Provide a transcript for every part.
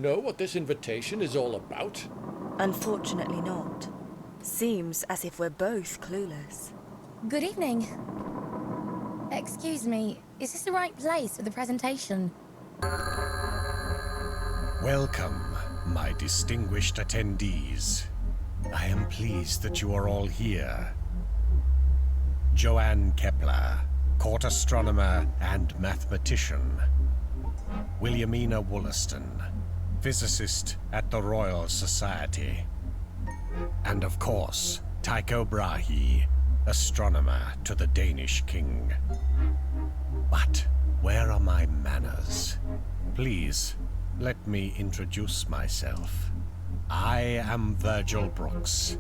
know what this invitation is all about? Unfortunately not. Seems as if we're both clueless. Good evening. Excuse me, is this the right place for the presentation? Welcome, my distinguished attendees. I am pleased that you are all here. Joanne Kepler, court astronomer and mathematician. Williamina Wollaston, physicist at the Royal Society. And of course, Tycho Brahe, astronomer to the Danish king. But where are my manners? Please, let me introduce myself. I am Virgil Brooks,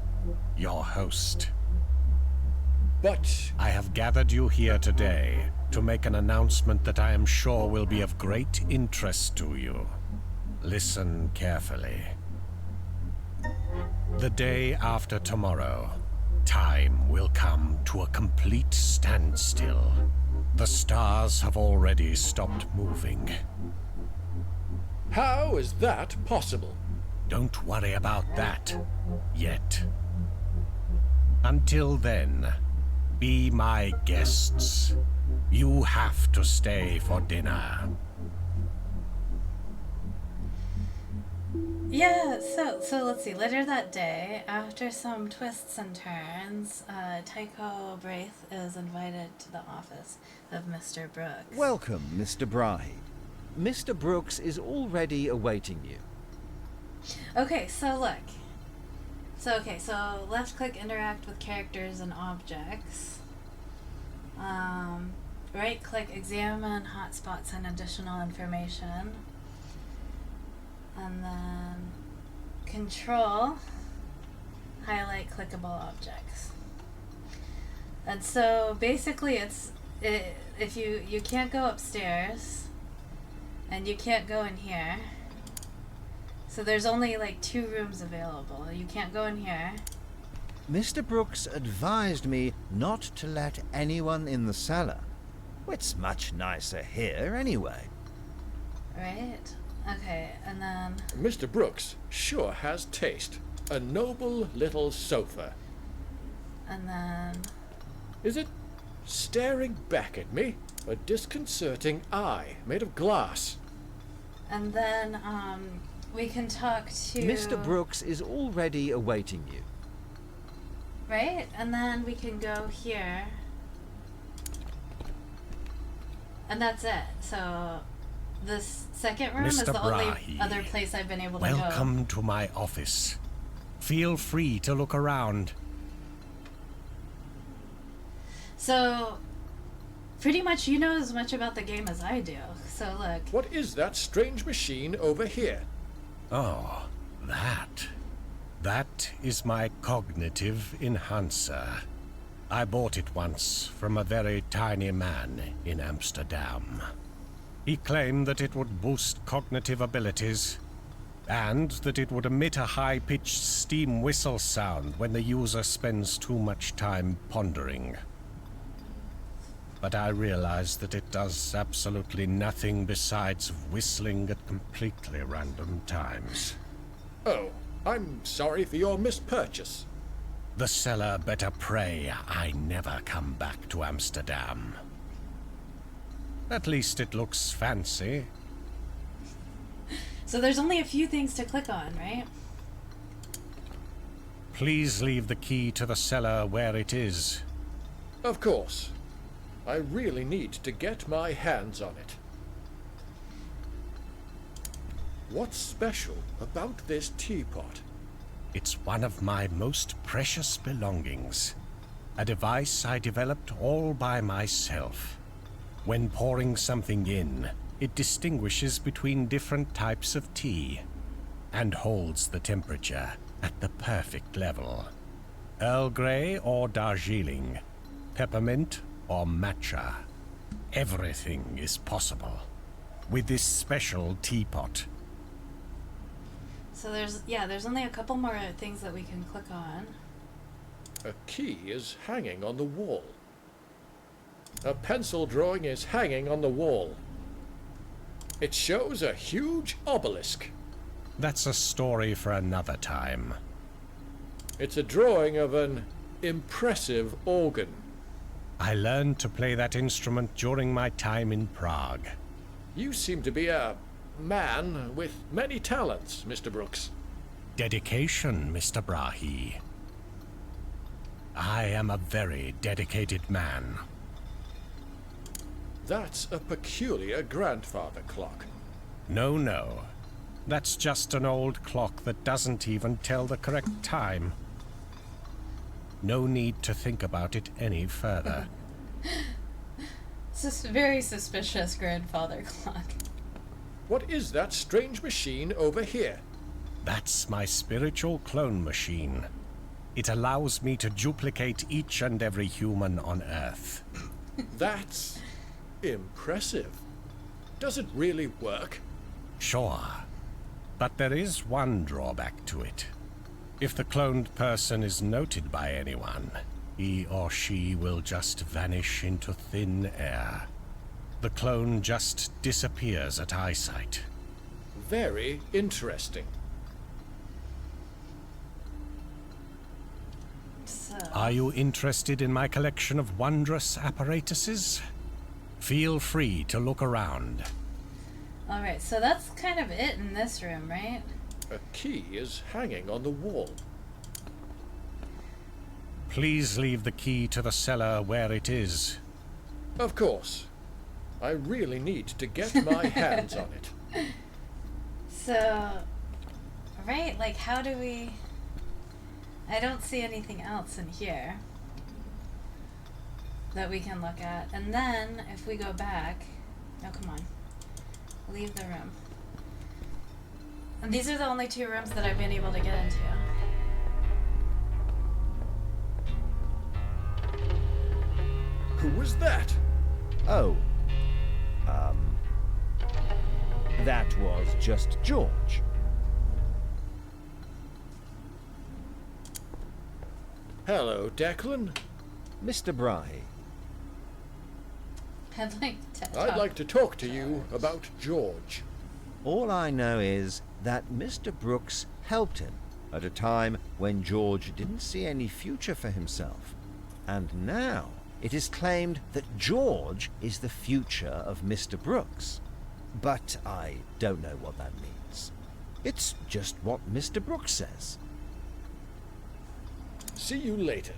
your host. But I have gathered you here today to make an announcement that I am sure will be of great interest to you. Listen carefully. The day after tomorrow, time will come to a complete standstill. The stars have already stopped moving. how is that possible? Don't worry about that yet. Until then, be my guests. You have to stay for dinner. Yeah, so let's see. Later that day, after some twists and turns, Tycho Brahe is invited to the office of Mr. Brooks. Welcome, Mr. Brahe. Mr. Brooks is already awaiting you. Okay, so look. So left click interact with characters and objects. Right click examine hotspots and additional information. And then control highlight clickable objects. And so basically if you can't go upstairs and you can't go in here. So there's only like 2 rooms available. You can't go in here. Mr. Brooks advised me not to let anyone in the cellar. It's much nicer here anyway. Right? Okay, and then Mr. Brooks sure has taste. A noble little sofa. and then Is it staring back at me? A disconcerting eye made of glass. and then we can talk to Mr. Brooks is already awaiting you. right? And then we can go here. And that's it. So this second room is Mr. the only Brahe, other place I've been able to go. Welcome to my office. Feel free to look around. So pretty much you know as much about the game as I do. So look. What is that strange machine over here? Oh, that. That is my cognitive enhancer. I bought it once from a very tiny man in Amsterdam. He claimed that it would boost cognitive abilities, and that it would emit a high-pitched steam whistle sound when the user spends too much time pondering. But I realized that it does absolutely nothing besides whistling at completely random times. Oh, I'm sorry for your mispurchase. The seller better pray I never come back to Amsterdam. At least it looks fancy. So there's only a few things to click on, right? Please leave the key to the cellar where it is. Of course. I really need to get my hands on it. What's special about this teapot? It's one of my most precious belongings. A device I developed all by myself. When pouring something in, it distinguishes between different types of tea and holds the temperature at the perfect level. Earl Grey or Darjeeling, peppermint or matcha. Everything is possible with this special teapot. So there's only a couple more things that we can click on. A key is hanging on the wall. A pencil drawing is hanging on the wall. It shows a huge obelisk. That's a story for another time. It's a drawing of an impressive organ. I learned to play that instrument during my time in Prague. You seem to be a man with many talents, Mr. Brooks. Dedication, Mr. Brahe. I am a very dedicated man. That's a peculiar grandfather clock. No, no. That's just an old clock that doesn't even tell the correct time. No need to think about it any further. It's a very suspicious grandfather clock. What is that strange machine over here? That's my spiritual clone machine. It allows me to duplicate each and every human on Earth. That's impressive. Does it really work? Sure. But there is one drawback to it. If the cloned person is noted by anyone, he or she will just vanish into thin air. The clone just disappears at eyesight. Very interesting. So, Are you interested in my collection of wondrous apparatuses? Feel free to look around. alright, so that's kind of it in this room, right? A key is hanging on the wall. Please leave the key to the cellar where it is. Of course. I really need to get my hands on it. So, right, like how do we... I don't see anything else in here that we can look at. And then, if we go back... Oh, come on. Leave the room. And these are the only two rooms that I've been able to get into. Who was that? Oh. That was just George. Hello, Declan. Mr. Brahe. I'd like to talk to you about George. All I know is that Mr. Brooks helped him at a time when George didn't see any future for himself. And now it is claimed that George is the future of Mr. Brooks. But I don't know what that means. It's just what Mr. Brooks says. See you later.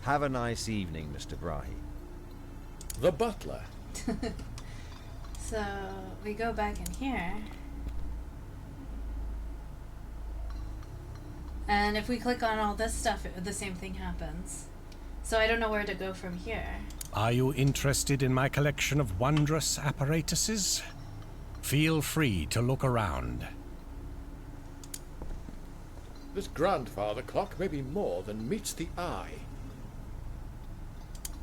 Have a nice evening, Mr. Brahe. The butler. So, we go back in here. And if we click on all this stuff, the same thing happens. So I don't know where to go from here. Are you interested in my collection of wondrous apparatuses? Feel free to look around. This grandfather clock may be more than meets the eye.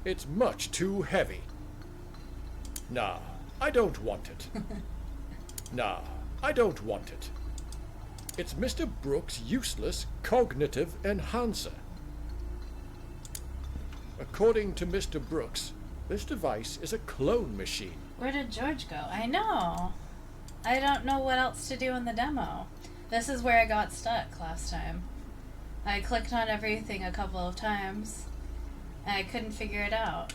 It's much too heavy. No, I don't want it. No, I don't want it. It's Mr. Brooks' useless cognitive enhancer. According to Mr. Brooks, this device is a clone machine. Where did George go? I know. I don't know what else to do in the demo. This is where I got stuck last time. I clicked on everything a couple of times, and I couldn't figure it out.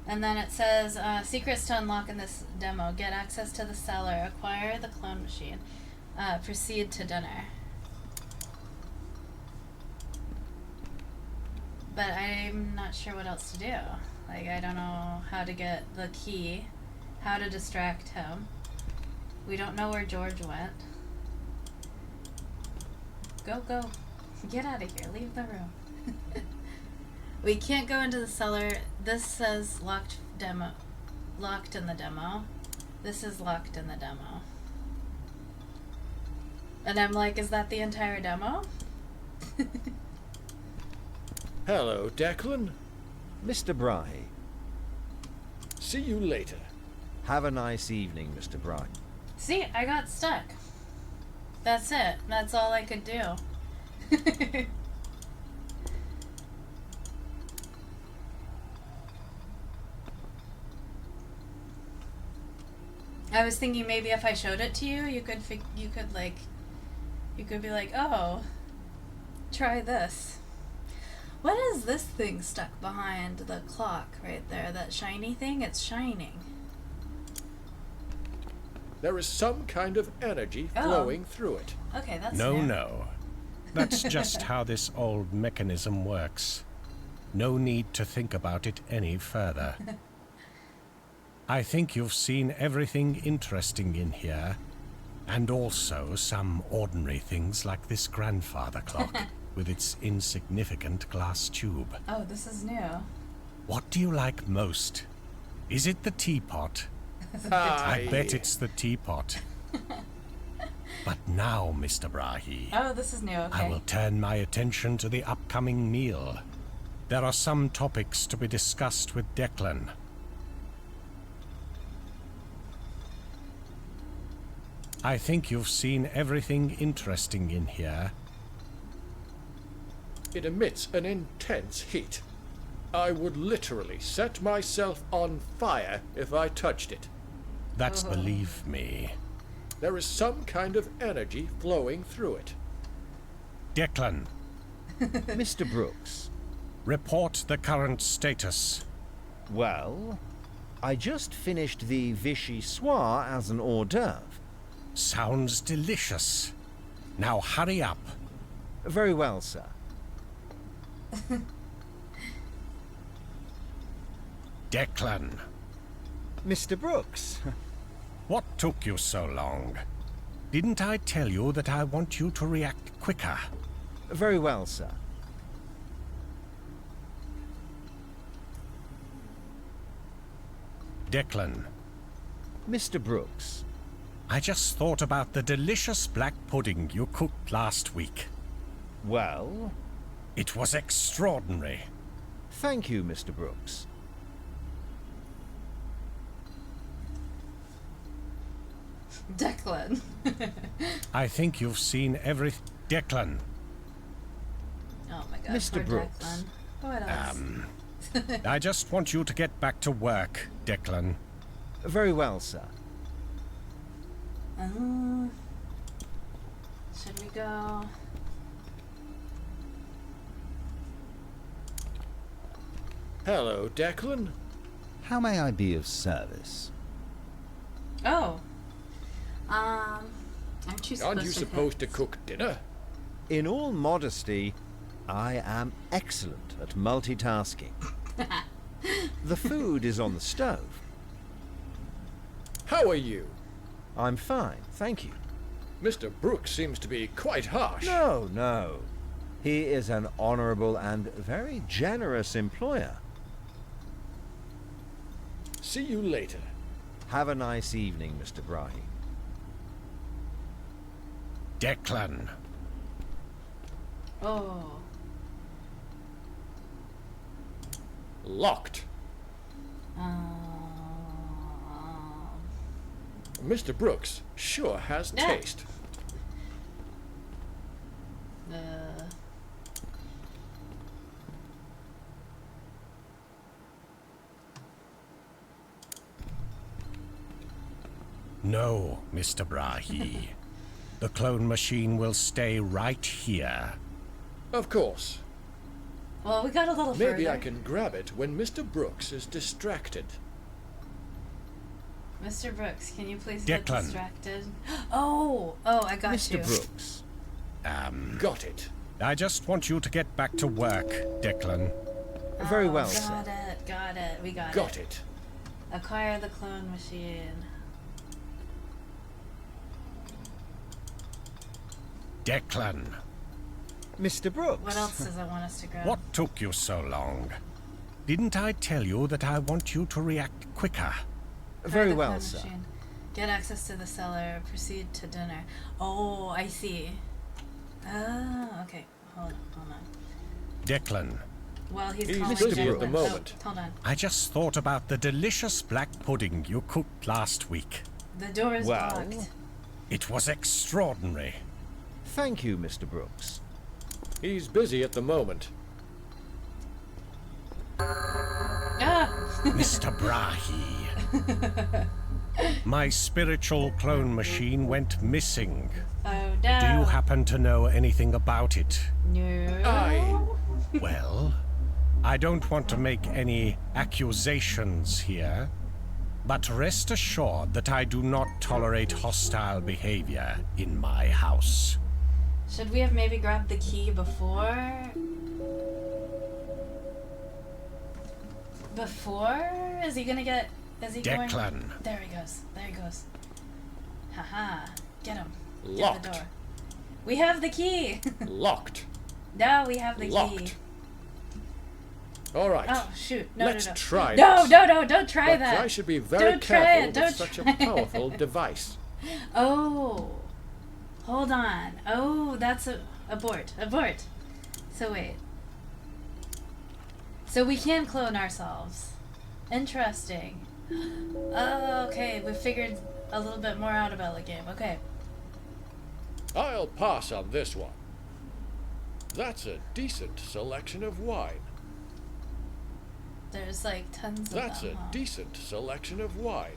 And then it says, secrets to unlock in this demo. Get access to the cellar. Acquire the clone machine. Proceed to dinner. But I'm not sure what else to do. Like, I don't know how to get the key, how to distract him. We don't know where George went. Go, go. Get out of here. Leave the room. We can't go into the cellar. This says locked demo. Locked in the demo. This is locked in the demo. And I'm like, is that the entire demo? Hello, Declan. Mr. Brahe. See you later. Have a nice evening, Mr. Brahe. See, I got stuck. That's it. That's all I could do. I was thinking maybe if I showed it to you, you could be like, oh, try this. What is this thing stuck behind the clock right there? That shiny thing? It's shining. There is some kind of energy flowing through it. Okay, that's No, new. no. That's just how this old mechanism works. No need to think about it any further. I think you've seen everything interesting in here, and also some ordinary things like this grandfather clock with its insignificant glass tube. Oh, this is new. What do you like most? Is it the teapot? I bet it's the teapot. But now, Mr. Brahe, Oh, this is new, okay. I will turn my attention to the upcoming meal. There are some topics to be discussed with Declan. I think you've seen everything interesting in here. It emits an intense heat. I would literally set myself on fire if I touched it. That's believe me. There is some kind of energy flowing through it. Declan, Mr. Brooks. report the current status. Well, I just finished the Vichy soir as an hors d'oeuvre. Sounds delicious. Now hurry up. Very well, sir. Declan, Mr. Brooks. what took you so long? Didn't I tell you that I want you to react quicker? Very well, sir. Declan, Mr. Brooks. I just thought about the delicious black pudding you cooked last week. Well, It was extraordinary. thank you, Mr. Brooks. Declan. I think you've seen everything. Declan, Oh my god. Mr. Poor Brooks. Declan. What else? I just want you to get back to work, Declan. Very well, sir. Should we go? Hello, Declan. How may I be of service? Oh. Aren't you Aren't you supposed to cook dinner? In all modesty, I am excellent at multitasking. The food is on the stove. How are you? I'm fine, thank you. Mr. Brooks seems to be quite harsh. No, no. He is an honorable and very generous employer. See you later. Have a nice evening, Mr. Brahe. Declan, Oh. Locked. Mr. Brooks sure has Yeah. taste. no, Mr. Brahe. The clone machine will stay right here. Of course. Well, we got a little Maybe further. I can grab it when Mr. Brooks is distracted. Mr. Brooks, can you please get Declan. distracted? Oh, I got Mr. you. Brooks. Got it. I just want you to get back to work, Declan. Very well, got sir. Got it. We got Got it. Acquire the clone machine. Declan, Mr. Brooks. What else does it want us to grab? what took you so long? Didn't I tell you that I want you to react quicker? Acquire Very the well, clone sir. machine. Get access to the cellar. Proceed to dinner. Oh, I see. Oh, okay. Hold on. Declan, While he's He's calling busy Declan. at the moment. Oh, hold on. I just thought about the delicious black pudding you cooked last week. The door is Well. locked. It was extraordinary. Thank you, Mr. Brooks. He's busy at the moment. Ah! Mr. Brahe, My spiritual clone machine went missing. Oh no. Do you happen to know anything about it? No. Well, I don't want to make any accusations here, but rest assured that I do not tolerate hostile behavior in my house. Should we have maybe grabbed the key before? Before? Is he gonna get... Is he going... Declan. There he goes. There he goes. Haha. Get him. Get Locked. the door. We have the key! Locked. No, we have the key. Locked. All right. Oh, shoot. No, Let's no, no. try No, this. no, no, don't try But that. I should be very Don't try careful it, don't with such a try it. powerful device. Oh. Hold on. Oh, that's a... Abort. Abort. So wait. So we can clone ourselves. Interesting. Oh, okay. We figured a little bit more out about the game. Okay. I'll pass on this one. That's a decent selection of wine. There's like tons of That's them, a huh? decent selection of wine.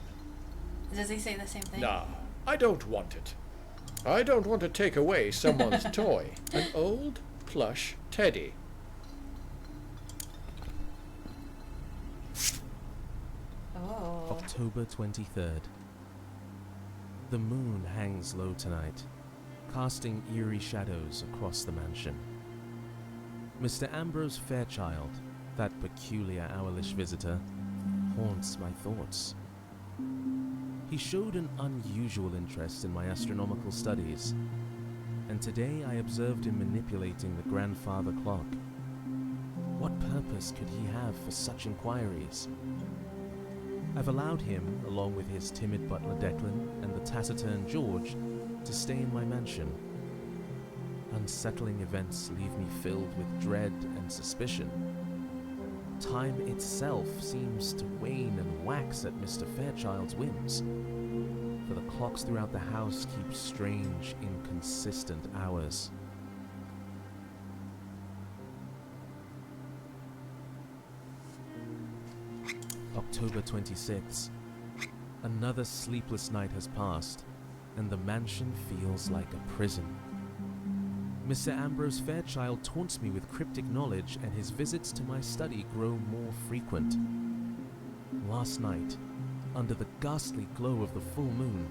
Does he say the same thing? Nah, I don't want it. I don't want to take away someone's toy. An old plush teddy. Oh. October 23rd. The moon hangs low tonight, casting eerie shadows across the mansion. Mr. Ambrose Fairchild, that peculiar owlish visitor, haunts my thoughts. He showed an unusual interest in my astronomical studies, and today I observed him manipulating the grandfather clock. What purpose could he have for such inquiries? I've allowed him, along with his timid butler Declan and the taciturn George, to stay in my mansion. Unsettling events leave me filled with dread and suspicion. Time itself seems to wane and wax at Mr. Fairchild's whims, for the clocks throughout the house keep strange, inconsistent hours. October 26th. Another sleepless night has passed, and the mansion feels like a prison. Mr. Ambrose Fairchild taunts me with cryptic knowledge, and his visits to my study grow more frequent. Last night, under the ghastly glow of the full moon,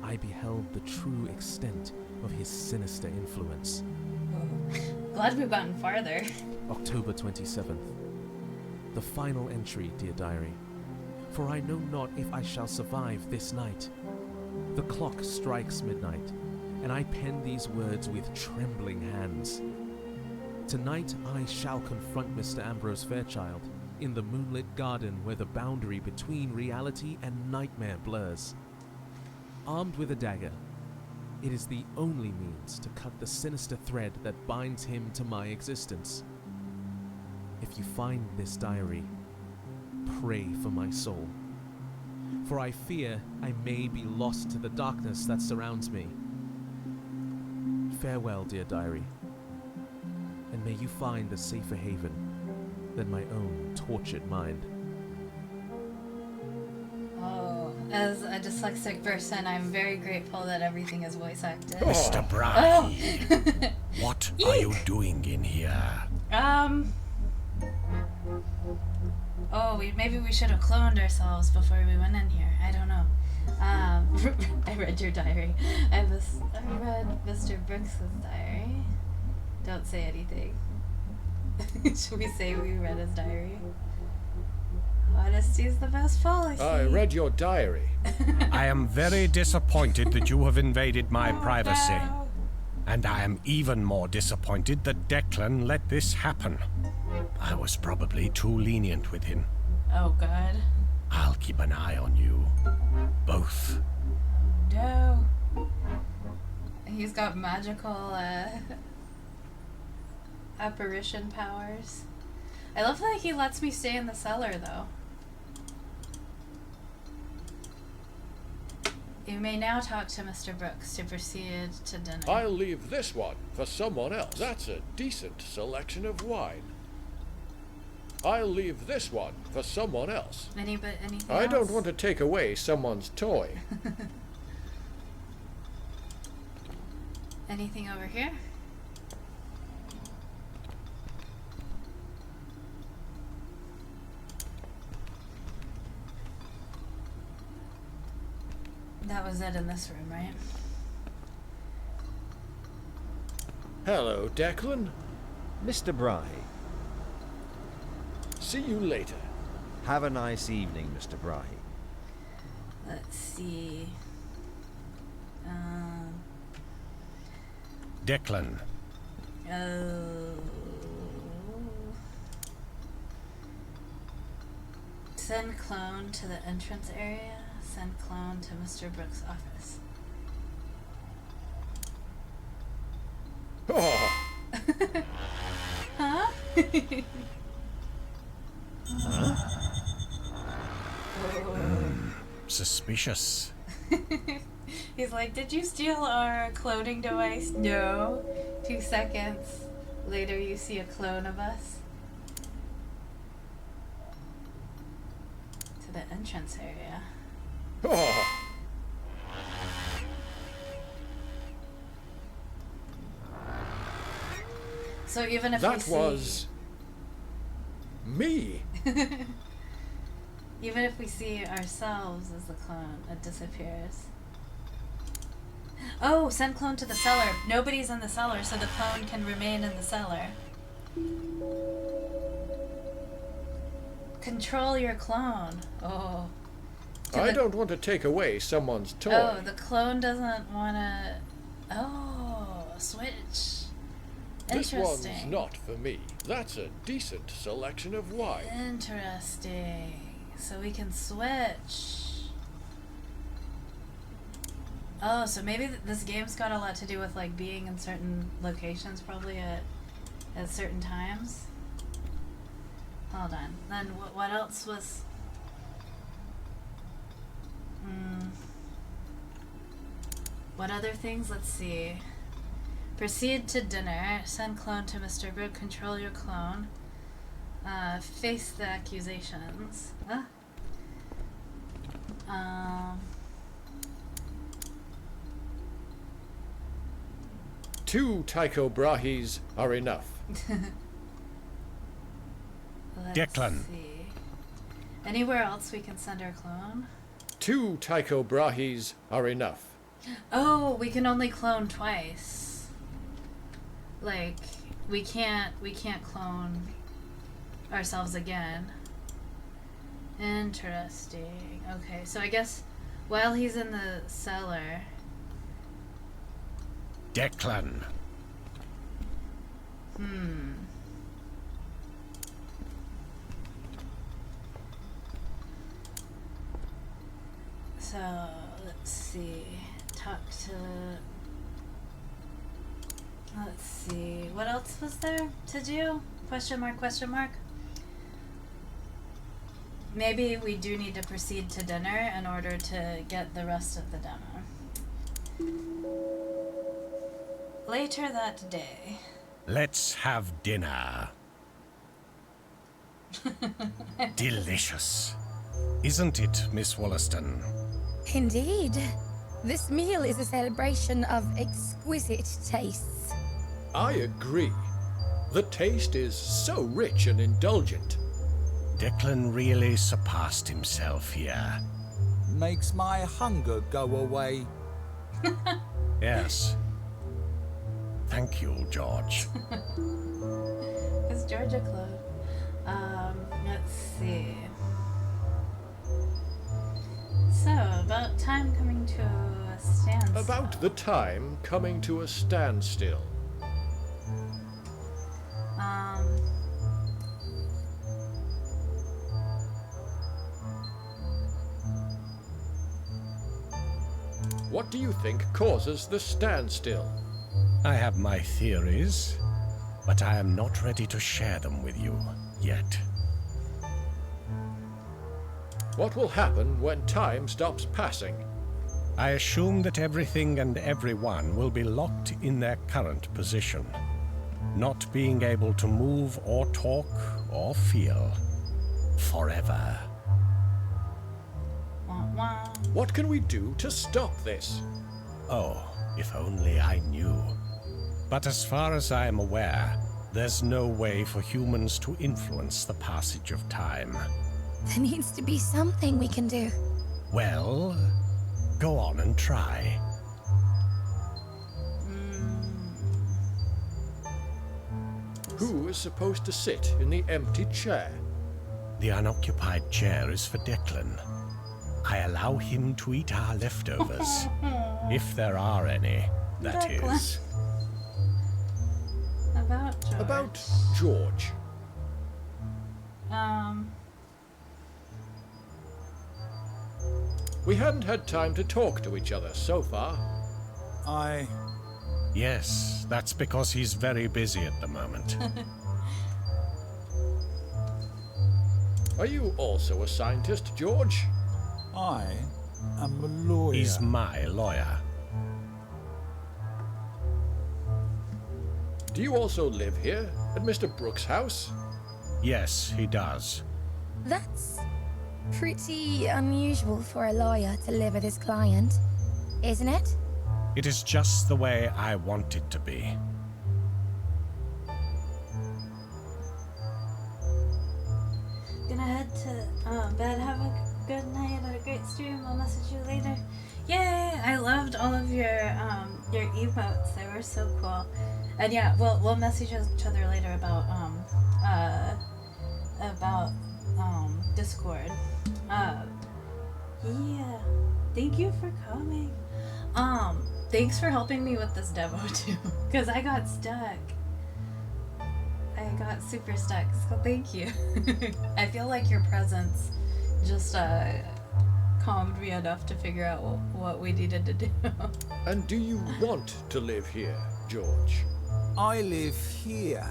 I beheld the true extent of his sinister influence. Glad we've gotten farther. October 27th. The final entry, dear diary. For I know not if I shall survive this night. The clock strikes midnight, and I pen these words with trembling hands. Tonight I shall confront Mr. Ambrose Fairchild in the moonlit garden where the boundary between reality and nightmare blurs. Armed with a dagger, it is the only means to cut the sinister thread that binds him to my existence. If you find this diary, pray for my soul, for I fear I may be lost to the darkness that surrounds me. Farewell, dear diary, and may you find a safer haven than my own tortured mind. Oh, as a dyslexic person, I'm very grateful that everything is voice acted. Mr. Bry, Oh. what are you doing in here? Oh, maybe we should have cloned ourselves before we went in here. I don't know. I read your diary. I read Mr. Brooks' diary. Don't say anything. Should we say we read his diary? Honesty's the best policy. I read your diary. I am very disappointed that you have invaded my privacy. No. And I am even more disappointed that Declan let this happen. I was probably too lenient with him. Oh, God. I'll keep an eye on you. Both. No. He's got magical, apparition powers. I love that he lets me stay in the cellar, though. You may now talk to Mr. Brooks to proceed to dinner. I'll leave this one for someone else. That's a decent selection of wine. I'll leave this one for someone else. Anything I else? don't want to take away someone's toy. Anything over here? That was it in this room, right? Hello, Declan. Mr. Brahe, See you later. have a nice evening, Mr. Brahe. Let's see. Declan, Oh. Send clone to the entrance area. Send clone to Mr. Brooks' office. Oh, Huh? suspicious. He's like, did you steal our cloning device? No. 2 seconds later, you see a clone of us. To the entrance area. oh. So even if we That see... was me. Even if we see ourselves as the clone, it disappears. Oh, send clone to the cellar. Nobody's in the cellar, so the clone can remain in the cellar. Control your clone. Oh. I don't want to take away someone's toy. Oh, the clone doesn't want to... Oh, switch. This Interesting. one's not for me. That's a decent selection of wine. Interesting. So we can switch. Oh, so maybe this game's got a lot to do with like being in certain locations, probably at certain times. Hold on. Then what else was? What other things? Let's see. Proceed to dinner. Send clone to Mr. Brooke. Control your clone. Face the accusations. Huh? Two Tycho Brahis are enough. Let's Declan. see. Anywhere else we can send our clone? Two Tycho Brahis are enough. Oh, we can only clone twice. Like, we can't clone ourselves again. Interesting. Okay, so I guess while he's in the cellar... Declan. So, let's see. Talk to... Let's see. What else was there to do? Question mark, question mark? Maybe we do need to proceed to dinner in order to get the rest of the demo. Later that day. Let's have dinner. Delicious. Isn't it, Miss Wollaston? Indeed. This meal is a celebration of exquisite tastes. I agree. The taste is so rich and indulgent. Declan really surpassed himself here. Makes my hunger go away. Yes. Thank you, George. Is George a clone? Let's see. So, about time coming to a standstill. About the time coming to a standstill. What do you think causes the standstill? I have my theories, but I am not ready to share them with you yet. What will happen when time stops passing? I assume that everything and everyone will be locked in their current position. not being able to move or talk or feel forever. Wah, wah. What can we do to stop this? Oh, if only I knew. But as far as I am aware, there's no way for humans to influence the passage of time. There needs to be something we can do. Well, go on and try. Who is supposed to sit in the empty chair? The unoccupied chair is for Declan. I allow him to eat our leftovers. If there are any, that Declan. is. About George. About George. We hadn't had time to talk to each other so far. Yes, that's because he's very busy at the moment. Are you also a scientist, George? I am a lawyer. He's my lawyer. Do you also live here, at Mr. Brooks' house? Yes, he does. That's pretty unusual for a lawyer to live with his client, isn't it? It is just the way I want it to be. Gonna head to bed. Have a good night and a great stream. I'll message you later. Yay! I loved all of your emotes. They were so cool. And yeah, we'll message each other later about Discord. Yeah. Thank you for coming. Thanks for helping me with this demo too, because I got stuck. I got super stuck, so thank you. I feel like your presence just calmed me enough to figure out what we needed to do. And do you want to live here, George? I live here,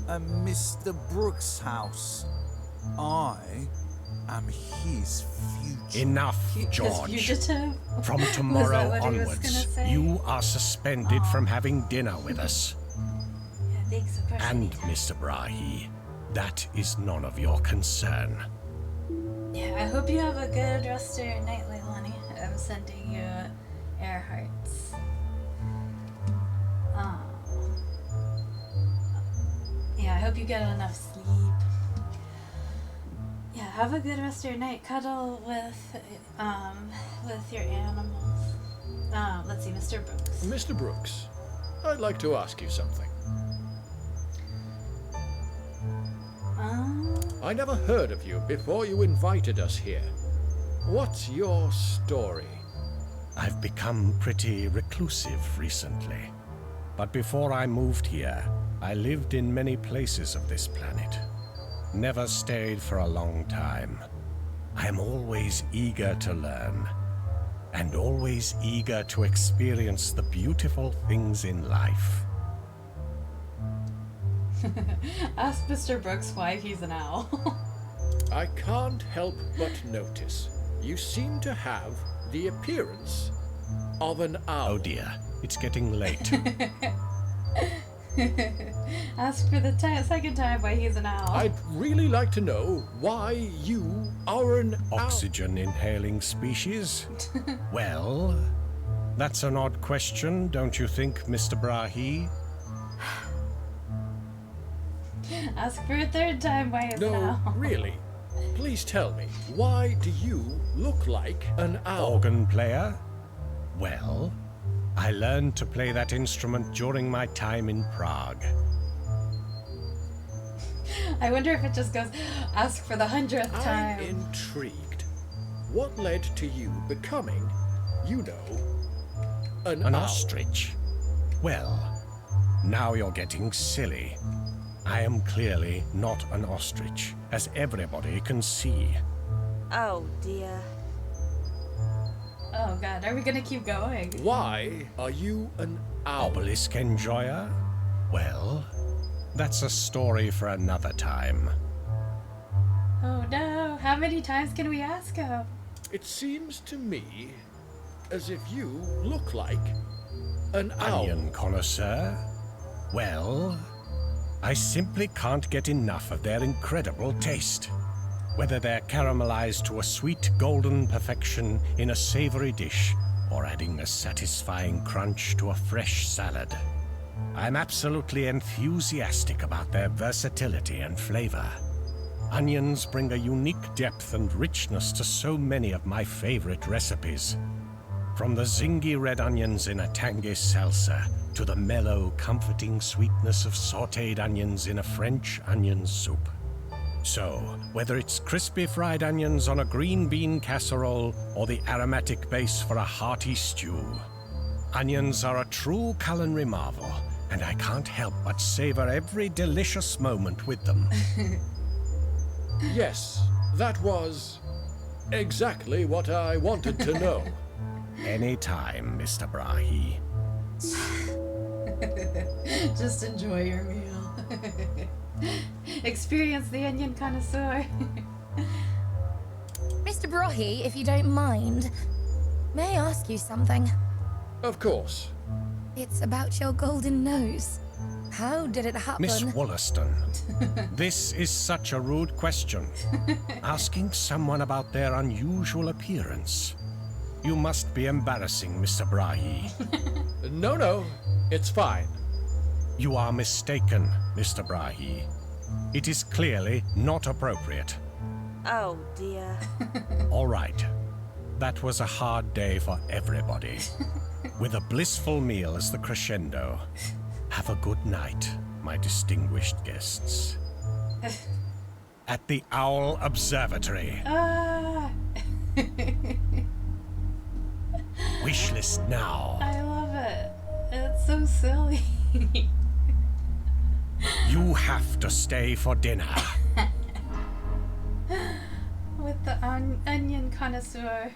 at Mr. Brooks' house. I am his future. Enough, His George. fugitive? From Was that tomorrow what he was onwards, gonna say? you are suspended from having dinner with us. Yeah, thanks, of course. And, anytime. Mr. Brahe, that is none of your concern. Yeah, I hope you have a good rest of your night, Leilani. I'm sending you air hearts. Yeah, I hope you get enough sleep. Yeah, have a good rest of your night. Cuddle with your animals. Let's see, Mr. Brooks. Mr. Brooks, I'd like to ask you something. I never heard of you before you invited us here. What's your story? I've become pretty reclusive recently. But before I moved here, I lived in many places of this planet. Never stayed for a long time. I am always eager to learn, and always eager to experience the beautiful things in life. Ask Mr. Brooks why he's an owl. I can't help but notice you seem to have the appearance of an owl. Oh dear, it's getting late. Ask for the second time why he's an owl. I'd really like to know why you are an owl. Oxygen inhaling species? Well, that's an odd question, don't you think, Mr. Brahe? Ask for a third time why he's an No, owl. really. Please tell me, why do you look like an owl? Organ player? Well, I learned to play that instrument during my time in Prague. I wonder if it just goes, ask for the 100th I'm time. intrigued. What led to you becoming, you know, an An owl? ostrich? Well, now you're getting silly. I am clearly not an ostrich, as everybody can see. Oh dear. Oh god, are we gonna keep going? Why are you an owl? Obelisk enjoyer? Well, that's a story for another time. Oh no, how many times can we ask him? It seems to me as if you look like an owl. Onion connoisseur? Well, I simply can't get enough of their incredible taste. Whether they're caramelized to a sweet golden perfection in a savory dish, or adding a satisfying crunch to a fresh salad. I'm absolutely enthusiastic about their versatility and flavor. Onions bring a unique depth and richness to so many of my favorite recipes. From the zingy red onions in a tangy salsa, to the mellow, comforting sweetness of sautéed onions in a French onion soup. So, whether it's crispy fried onions on a green bean casserole or the aromatic base for a hearty stew, onions are a true culinary marvel, and I can't help but savor every delicious moment with them. Yes, that was exactly what I wanted to know. Anytime, Mr. Brahe. Just enjoy your meal. Experience the onion connoisseur. Mr. Brahe, if you don't mind, may I ask you something? Of course. It's about your golden nose. How did it happen? Miss Wollaston, this is such a rude question. Asking someone about their unusual appearance. You must be embarrassing, Mr. Brahe. No, it's fine. You are mistaken, Mr. Brahe. It is clearly not appropriate. Oh dear. All right. That was a hard day for everybody. With a blissful meal as the crescendo. Have a good night, my distinguished guests. At the Owl Observatory. Wishlist now. I love it. It's so silly. You have to stay for dinner. With the onion connoisseur.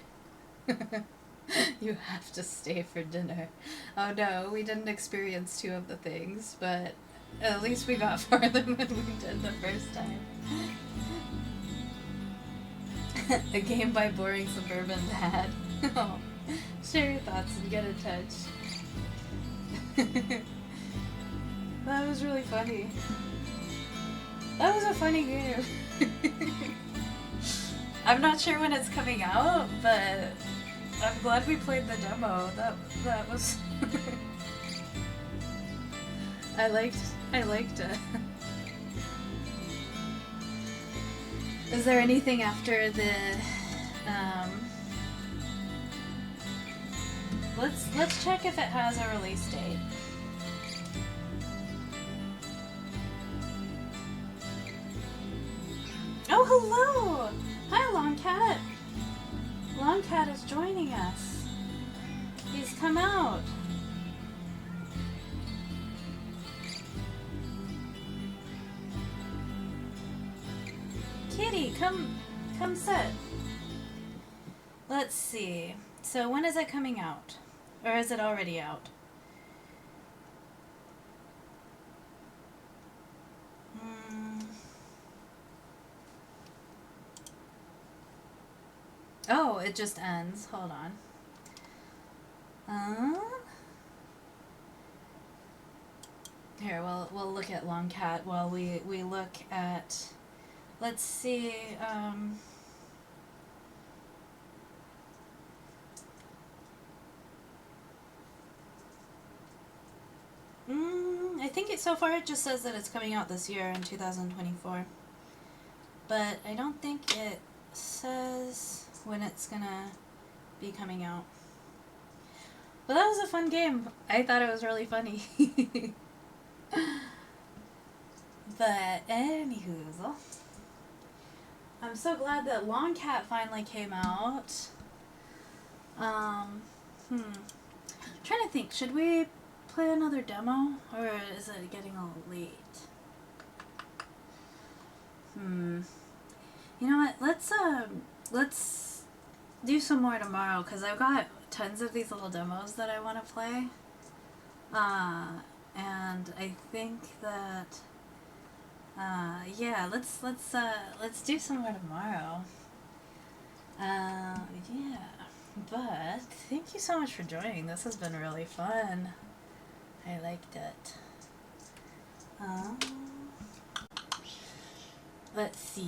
You have to stay for dinner. Oh no, we didn't experience two of the things, but at least we got farther than we did the first time. A game by boring suburban dad. Oh, share your thoughts and get in touch. That was really funny. That was a funny game. I'm not sure when it's coming out, but I'm glad we played the demo. That was I liked it. Is there anything after the let's check if it has a release date. Oh, hello! Hi, Longcat! Longcat is joining us. He's come out. Kitty, come sit. Let's see. So when is it coming out? Or is it already out? Oh, it just ends. Hold on. Here, we'll look at Longcat while we look at. Let's see. I think so far it just says that it's coming out this year in 2024, but I don't think it says when it's gonna be coming out. But that was a fun game. I thought it was really funny. But anywho, I'm so glad that Longcat finally came out. Trying to think, should we play another demo, or is it getting a little late? You know what? Let's do some more tomorrow, because I've got tons of these little demos that I want to play. And I think that yeah, let's do some more tomorrow. Yeah. But thank you so much for joining. This has been really fun. I liked it. Let's see.